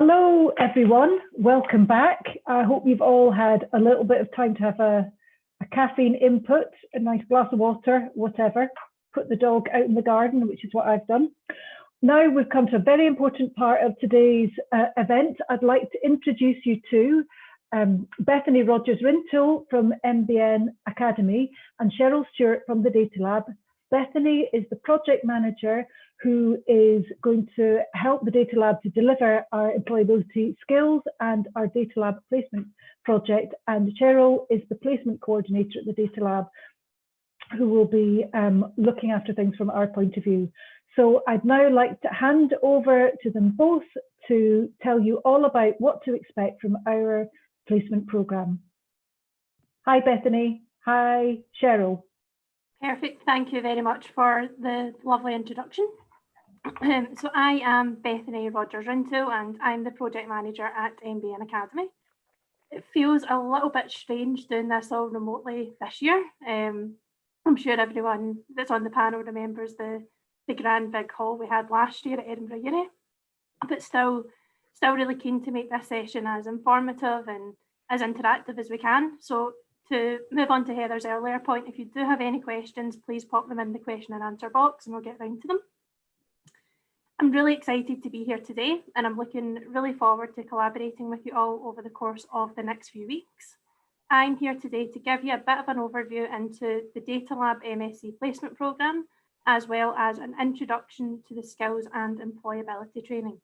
Hello, everyone. Welcome back. I hope you've all had a little bit of time to have a caffeine input, a nice glass of water, whatever. Put the dog out in the garden, which is what I've done. Now we've come to a very important part of today's event. I'd like to introduce you to Bethany Rodgers-Rintoul from MBN Academy and Cheryl Stewart from the Data Lab. Bethany is the project manager who is going to help the Data Lab to deliver our employability skills and our Data Lab placement project. And Cheryl is the placement coordinator at the Data Lab, who will be looking after things from our point of view. So I'd now like to hand over to them both to tell you all about what to expect from our placement programme. Hi, Bethany. Hi, Cheryl. Perfect. Thank you very much for the lovely introduction. So I am Bethany Rodgers-Rintoul and I'm the project manager at MBN Academy. It feels a little bit strange doing this all remotely this year. I'm sure everyone that's on the panel remembers the grand big hall we had last year at Edinburgh Uni, but still really keen to make this session as informative and as interactive as we can. So to move on to Heather's earlier point, if you do have any questions, please pop them in the question and answer box and we'll get round to them. I'm really excited to be here today and I'm looking really forward to collaborating with you all over the course of the next few weeks. I'm here today to give you a bit of an overview into the Data Lab MSc placement programme, as well as an introduction to the skills and employability training.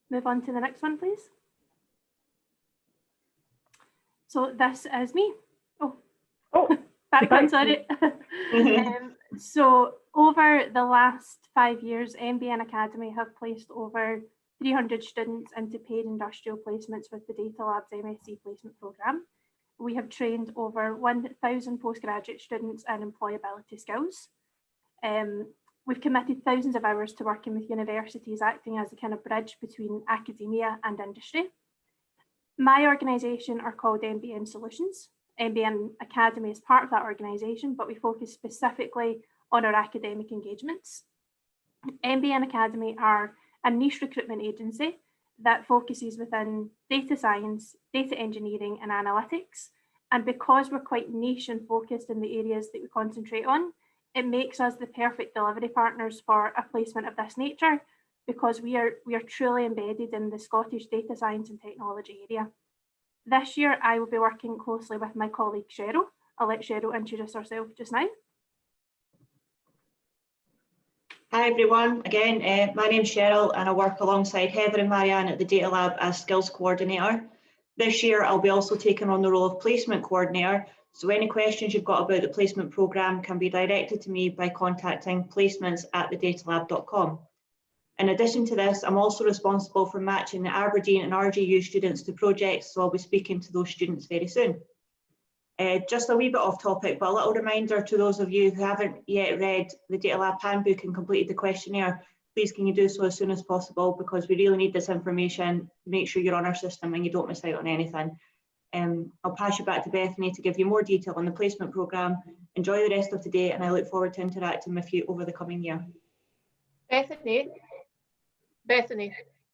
Move on to the next one, please. So this is me. Back on, sorry. So over the last 5 years, MBN Academy have placed over 300 students into paid industrial placements with the Data Lab's MSc placement programme. We have trained over 1,000 postgraduate students in employability skills. We've committed thousands of hours to working with universities, acting as a kind of bridge between academia and industry. My organisation are called MBN Solutions. MBN Academy is part of that organisation, but we focus specifically on our academic engagements. MBN Academy are a niche recruitment agency that focuses within data science, data engineering and analytics. And because we're quite niche and focused in the areas that we concentrate on, it makes us the perfect delivery partners for a placement of this nature, because we are truly embedded in the Scottish data science and technology area. This year, I will be working closely with my colleague Cheryl. I'll let Cheryl introduce herself just now. Hi everyone, again, my name's Cheryl and I work alongside Heather and Marianne at the Data Lab as Skills Coordinator. This year I'll be also taking on the role of Placement Coordinator, so any questions you've got about the placement programme can be directed to me by contacting placements@thedatalab.com. In addition to this, I'm also responsible for matching the Aberdeen and RGU students to projects, so I'll be speaking to those students very soon. Just a wee bit off topic, but a little reminder to those of you who haven't yet read the Data Lab handbook and completed the questionnaire, please can you do so as soon as possible, because we really need this information to make sure you're on our system and you don't miss out on anything. I'll pass you back to Bethany to give you more detail on the placement programme. Enjoy the rest of the day and I look forward to interacting with you over the coming year. Bethany,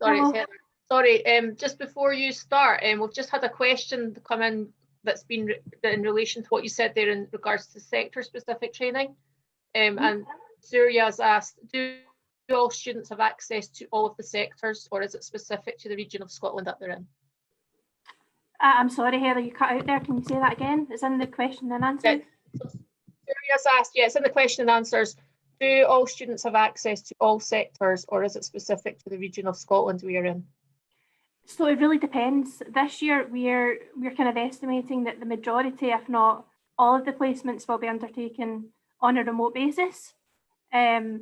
sorry, it's Heather. Sorry, just before you start, we've just had a question come in that's been in relation to what you said there in regards to sector-specific training. And Surya's asked, do all students have access to all of the sectors, or is it specific to the region of Scotland that they're in? I'm sorry, Heather, you cut out there. Can you say that again? It's in the question and answer. Yeah. So Surya's asked, yeah, it's in the question and answers. Do all students have access to all sectors, or is it specific to the region of Scotland we are in? So it really depends. This year we're kind of estimating that the majority, if not all of the placements, will be undertaken on a remote basis. So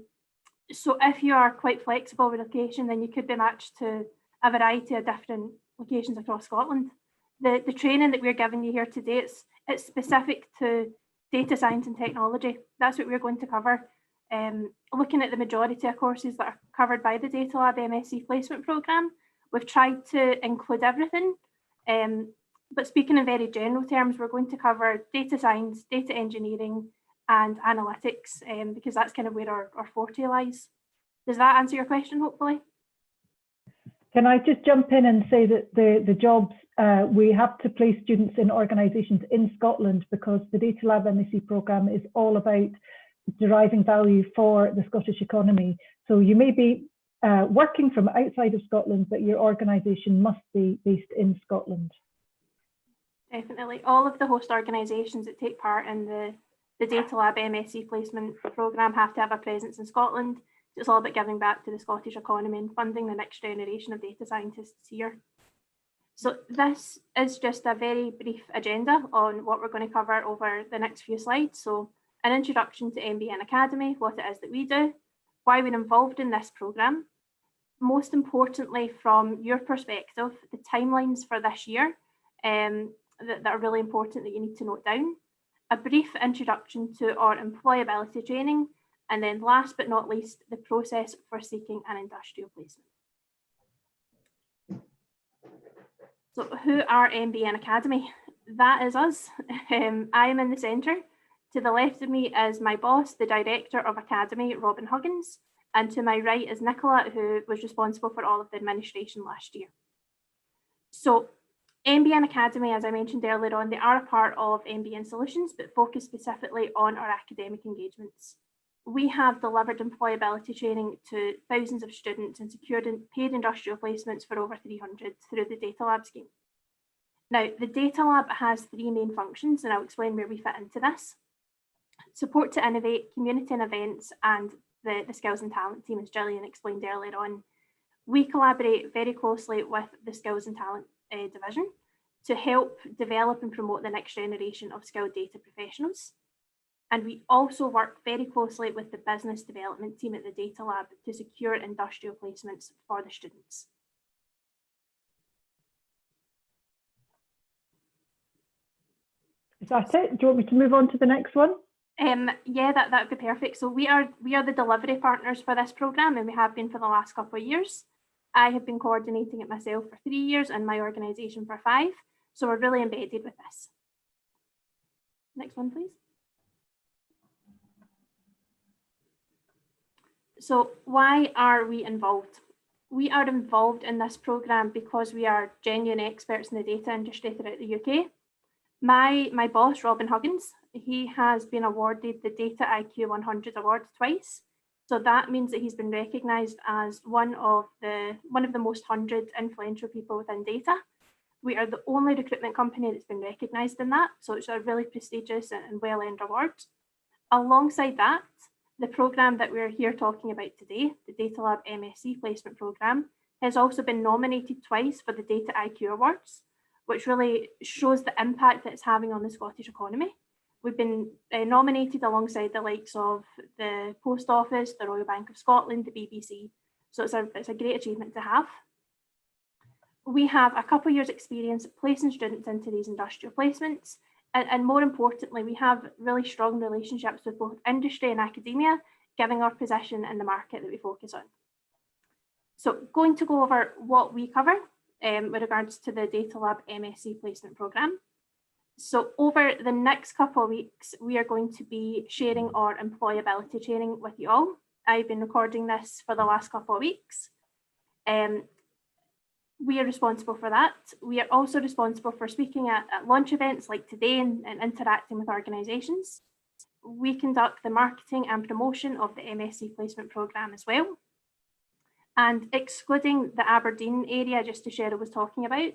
if you are quite flexible with location, then you could be matched to a variety of different locations across Scotland. The training that we're giving you here today, it's specific to data science and technology. That's what we're going to cover. Looking at the majority of courses that are covered by the Data Lab MSc placement programme, we've tried to include everything, but speaking in very general terms, we're going to cover data science, data engineering and analytics, because that's kind of where our forte lies. Does that answer your question, hopefully? Can I just jump in and say that the jobs, we have to place students in organisations in Scotland because the Data Lab MSc programme is all about deriving value for the Scottish economy. So you may be working from outside of Scotland, but your organisation must be based in Scotland. Definitely. All of the host organisations that take part in the Data Lab MSc placement programme have to have a presence in Scotland. It's all about giving back to the Scottish economy and funding the next generation of data scientists here. So this is just a very brief agenda on what we're going to cover over the next few slides. So an introduction to MBN Academy, what it is that we do, why we're involved in this programme. Most importantly, from your perspective, the timelines for this year that are really important that you need to note down. A brief introduction to our employability training, and then last but not least, the process for seeking an industrial placement. So who are MBN Academy? That is us. I am in the centre. To the left of me is my boss, the Director of Academy, Robin Huggins, and to my right is Nicola, who was responsible for all of the administration last year. So MBN Academy, as I mentioned earlier on, they are a part of MBN Solutions, but focus specifically on our academic engagements. We have delivered employability training to thousands of students and secured paid industrial placements for over 300 through the Data Lab scheme. Now, the Data Lab has three main functions, and I'll explain where we fit into this. Support to innovate, community and events, and the skills and talent team, as Gillian explained earlier on. We collaborate very closely with the skills and talent division to help develop and promote the next generation of skilled data professionals. And we also work very closely with the business development team at the Data Lab to secure industrial placements for the students. Is that it? Do you want me to move on to the next one? Yeah, that would be perfect. So we are the delivery partners for this programme, and we have been for the last couple of years. I have been coordinating it myself for 3 years and my organisation for 5. So we're really embedded with this. Next one, please. So why are we involved? We are involved in this programme because we are genuine experts in the data industry throughout the UK. My boss, Robin Huggins, he has been awarded the Data IQ 100 Award twice. So that means that he's been recognised as one of the most 100 influential people within data. We are the only recruitment company that's been recognised in that. So it's a really prestigious and well-earned award. Alongside that, the programme that we're here talking about today, the Data Lab MSc placement programme, has also been nominated twice for the Data IQ Awards, which really shows the impact that it's having on the Scottish economy. We've been nominated alongside the likes of the Post Office, the Royal Bank of Scotland, the BBC. So it's a great achievement to have. We have a couple of years' experience placing students into these industrial placements. And more importantly, we have really strong relationships with both industry and academia, giving our position in the market that we focus on. So going to go over what we cover with regards to the Data Lab MSc placement programme. So over the next couple of weeks, we are going to be sharing our employability training with you all. I've been recording this for the last couple of weeks. We are responsible for that. We are also responsible for speaking at launch events like today and interacting with organisations. We conduct the marketing and promotion of the MSc placement programme as well. And excluding the Aberdeen area, just as Cheryl was talking about,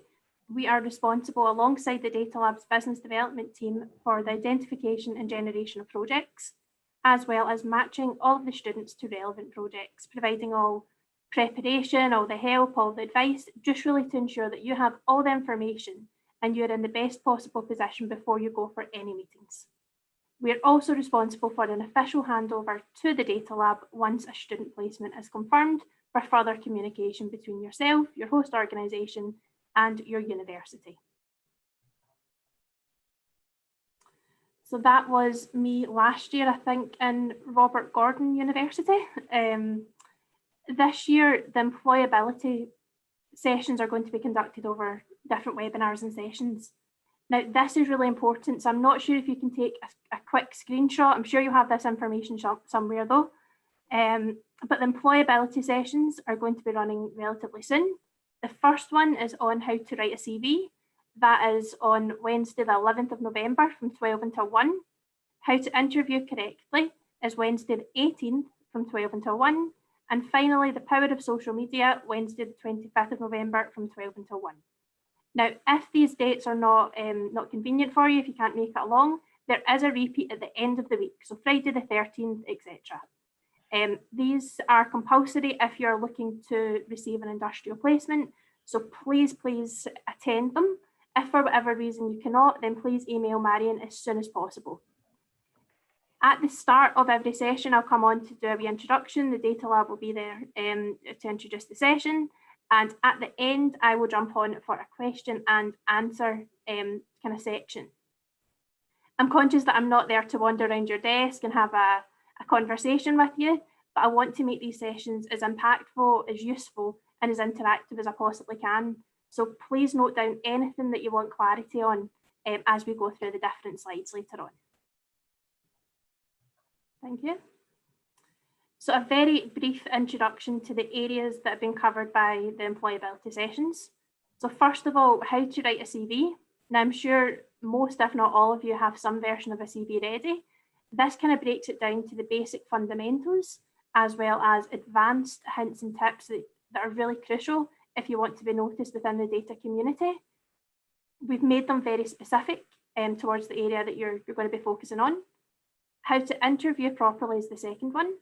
we are responsible alongside the Data Lab's business development team for the identification and generation of projects, as well as matching all of the students to relevant projects, providing all preparation, all the help, all the advice, just really to ensure that you have all the information and you're in the best possible position before you go for any meetings. We are also responsible for an official handover to the Data Lab once a student placement is confirmed for further communication between yourself, your host organisation, and your university. So that was me last year, I think, in Robert Gordon University. This year, the employability sessions are going to be conducted over different webinars and sessions. Now, this is really important, so I'm not sure if you can take a quick screenshot. I'm sure you'll have this information somewhere though. But the employability sessions are going to be running relatively soon. The first one is on how to write a CV. That is on Wednesday, the 11th of November from 12 until 1. How to interview correctly is Wednesday, the 18th from 12 until 1. And finally, the power of social media, Wednesday, the 25th of November from 12 until 1. Now, if these dates are not convenient for you, if you can't make it along, there is a repeat at the end of the week, so Friday the 13th, etc. These are compulsory if you're looking to receive an industrial placement, so please attend them. If for whatever reason you cannot, then please email Marion as soon as possible. At the start of every session, I'll come on to do a reintroduction. The data lab will be there to introduce the session. And at the end, I will jump on for a question and answer kind of section. I'm conscious that I'm not there to wander around your desk and have a conversation with you, but I want to make these sessions as impactful, as useful, and as interactive as I possibly can. So please note down anything that you want clarity on as we go through the different slides later on. Thank you. So a very brief introduction to the areas that have been covered by the employability sessions. So first of all, how to write a CV. Now I'm sure most, if not all of you, have some version of a CV ready. This kind of breaks it down to the basic fundamentals, as well as advanced hints and tips that are really crucial if you want to be noticed within the data community. We've made them very specific towards the area that you're going to be focusing on. How to interview properly is the second one,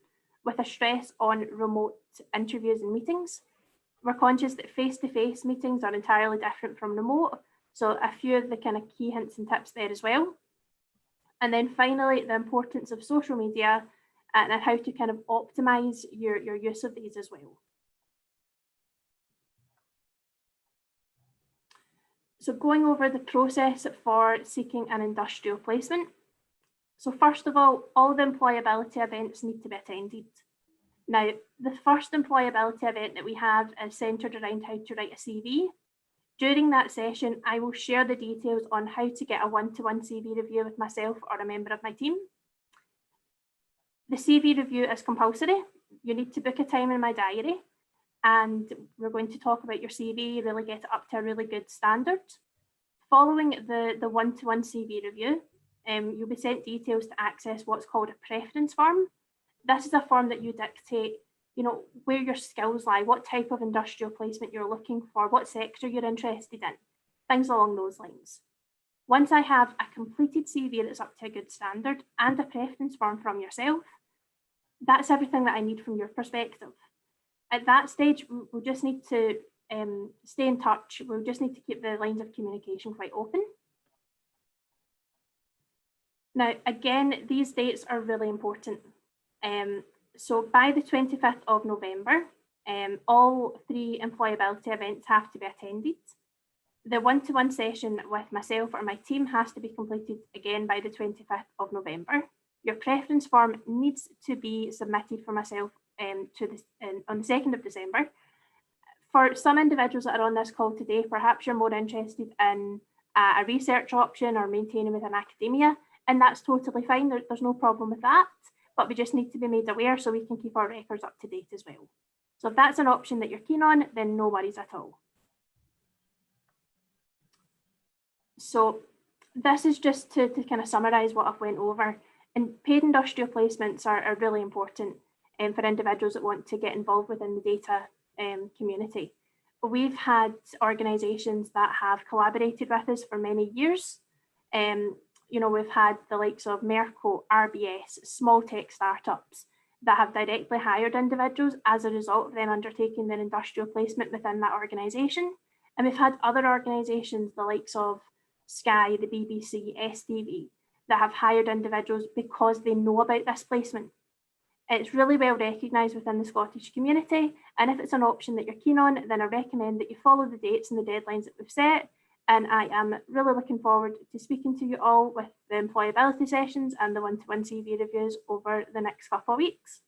with a stress on remote interviews and meetings. We're conscious that face-to-face meetings are entirely different from remote, so a few of the kind of key hints and tips there as well. And then finally, the importance of social media and how to kind of optimize your use of these as well. So going over the process for seeking an industrial placement. So first of all the employability events need to be attended. Now, the first employability event that we have is centred around how to write a CV. During that session, I will share the details on how to get a one-to-one CV review with myself or a member of my team. The CV review is compulsory. You need to book a time in my diary, and we're going to talk about your CV, really get it up to a really good standard. Following the one-to-one CV review, you'll be sent details to access what's called a preference form. This is a form that you dictate, where your skills lie, what type of industrial placement you're looking for, what sector you're interested in, things along those lines. Once I have a completed CV that's up to a good standard and a preference form from yourself, that's everything that I need from your perspective. At that stage, we'll just need to stay in touch. We'll just need to keep the lines of communication quite open. Now, again, these dates are really important. So by the 25th of November, all 3 employability events have to be attended. The one-to-one session with myself or my team has to be completed again by the 25th of November. Your preference form needs to be submitted for myself on the 2nd of December. For some individuals that are on this call today, perhaps you're more interested in a research option or maintaining within academia, and that's totally fine. There's no problem with that, but we just need to be made aware so we can keep our records up to date as well. So if that's an option that you're keen on, then no worries at all. So this is just to kind of summarise what I've went over. And paid industrial placements are really important for individuals that want to get involved within the data community. We've had organisations that have collaborated with us for many years. We've had the likes of Merco, RBS, small tech startups that have directly hired individuals as a result of them undertaking their industrial placement within that organisation. And we've had other organisations, the likes of Sky, the BBC, STV, that have hired individuals because they know about this placement. It's really well recognised within the Scottish community, and if it's an option that you're keen on, then I recommend that you follow the dates and the deadlines that we've set. And I am really looking forward to speaking to you all with the employability sessions and the one-to-one CV reviews over the next couple of weeks.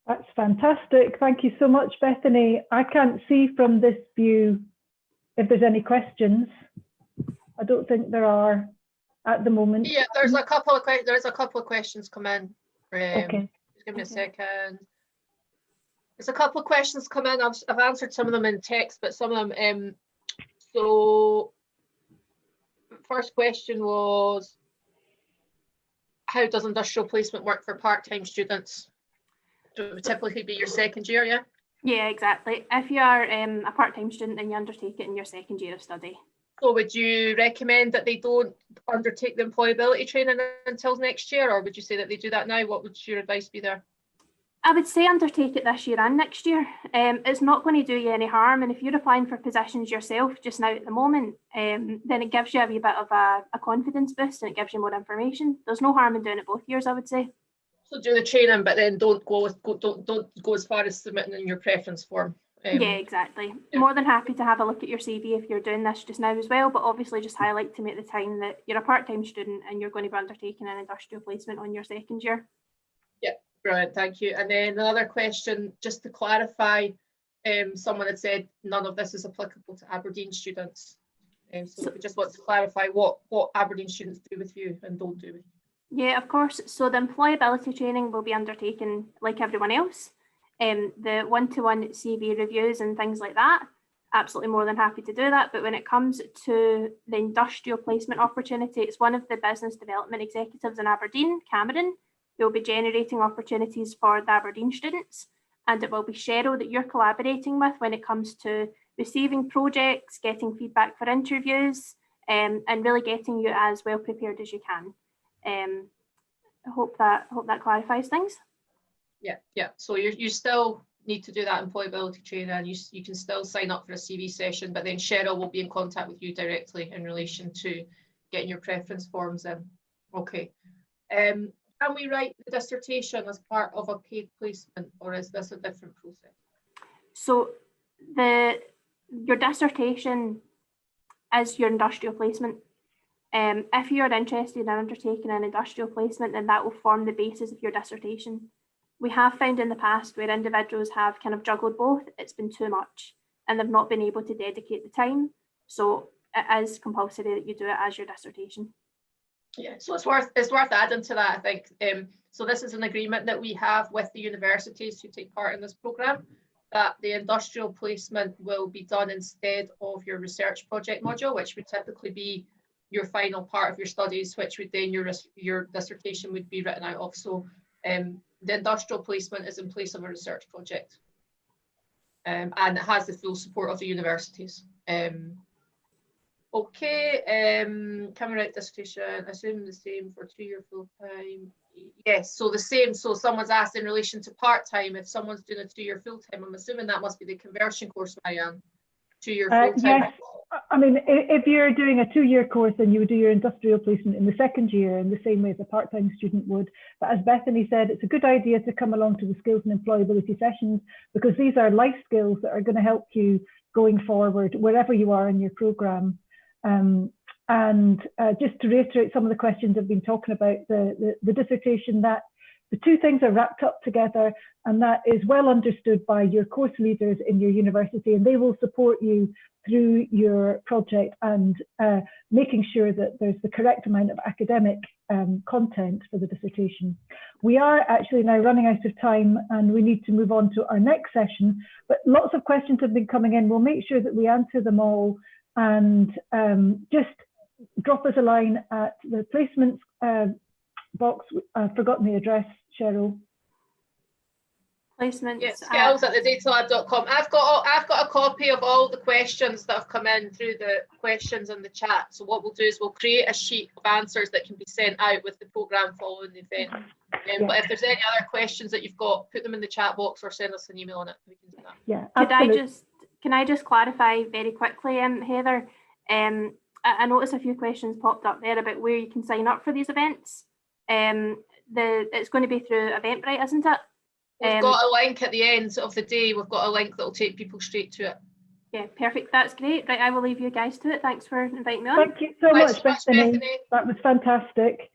That's fantastic. Thank you so much, Bethany. I can't see from this view if there's any questions. I don't think there are at the moment. Yeah, there's a couple of questions come in. Okay. Just give me a second. There's a couple of questions come in. I've answered some of them in text, but some of them. So, first question was, how does industrial placement work for part-time students? It would typically be your second year, yeah? Yeah, exactly. If you are a part-time student, then you undertake it in your second year of study. So would you recommend that they don't undertake the employability training until next year, or would you say that they do that now? What would your advice be there? I would say undertake it this year and next year. It's not going to do you any harm. And if you're applying for positions yourself just now at the moment, then it gives you a wee bit of a confidence boost, and it gives you more information. There's no harm in doing it both years, I would say. So do the training, but then don't go as far as submitting in your preference form. Yeah, exactly. Yeah. More than happy to have a look at your CV if you're doing this just now as well, but obviously just highlight to me at the time that you're a part-time student and you're going to be undertaking an industrial placement on your second year. Yeah, brilliant, thank you. And then another question, just to clarify, someone had said none of this is applicable to Aberdeen students. So we just want to clarify what Aberdeen students do with you and don't do with you. Yeah, of course. So the employability training will be undertaken like everyone else. The one-to-one CV reviews and things like that, absolutely more than happy to do that. But when it comes to the industrial placement opportunity, it's one of the business development executives in Aberdeen, Cameron, who will be generating opportunities for the Aberdeen students. And it will be Cheryl that you're collaborating with when it comes to receiving projects, getting feedback for interviews, and really getting you as well prepared as you can. I hope that clarifies things. Yeah. So you still need to do that employability training, and you can still sign up for a CV session, but then Cheryl will be in contact with you directly in relation to getting your preference forms in. Okay. Can we write the dissertation as part of a paid placement, or is this a different process? So your dissertation is your industrial placement. If you're interested in undertaking an industrial placement, then that will form the basis of your dissertation. We have found in the past where individuals have kind of juggled both, it's been too much and they've not been able to dedicate the time. So it is compulsory that you do it as your dissertation. Yeah, so it's worth adding to that, I think. So this is an agreement that we have with the universities who take part in this programme, that the industrial placement will be done instead of your research project module, which would typically be your final part of your studies, which would then your dissertation would be written out of. So the industrial placement is in place of a research project, and it has the full support of the universities. Okay, can we write dissertation? Assume the same for 2-year full-time. Yes, so the same. So someone's asked in relation to part-time, if someone's doing a 2-year full-time, I'm assuming that must be the conversion course, Marianne. 2-year full-time. Yes, I mean, if you're doing a 2-year course, then you would do your industrial placement in the second year in the same way as a part-time student would. But as Bethany said, it's a good idea to come along to the skills and employability sessions, because these are life skills that are going to help you going forward wherever you are in your programme. Just to reiterate some of the questions I've been talking about, the dissertation, that the two things are wrapped up together, and that is well understood by your course leaders in your university, and they will support you through your project and making sure that there's the correct amount of academic content for the dissertation. We are actually now running out of time and we need to move on to our next session, but lots of questions have been coming in. We'll make sure that we answer them all, and just drop us a line at the placements box. I've forgotten the address, Cheryl. Placements. Yes, skills@thedatalab.com. I've got a copy of all the questions that have come in through the questions in the chat. So what we'll do is we'll create a sheet of answers that can be sent out with the programme following the event. But if there's any other questions that you've got, put them in the chat box or send us an email on it. We can do that. Yeah. Can I just clarify very quickly, Heather? I noticed a few questions popped up there about where you can sign up for these events. It's going to be through Eventbrite, isn't it? We've got a link at the end of the day. We've got a link that will take people straight to it. Yeah, perfect. That's great. Right, I will leave you guys to it. Thanks for inviting me on. Thank you so much, Bethany. That was fantastic.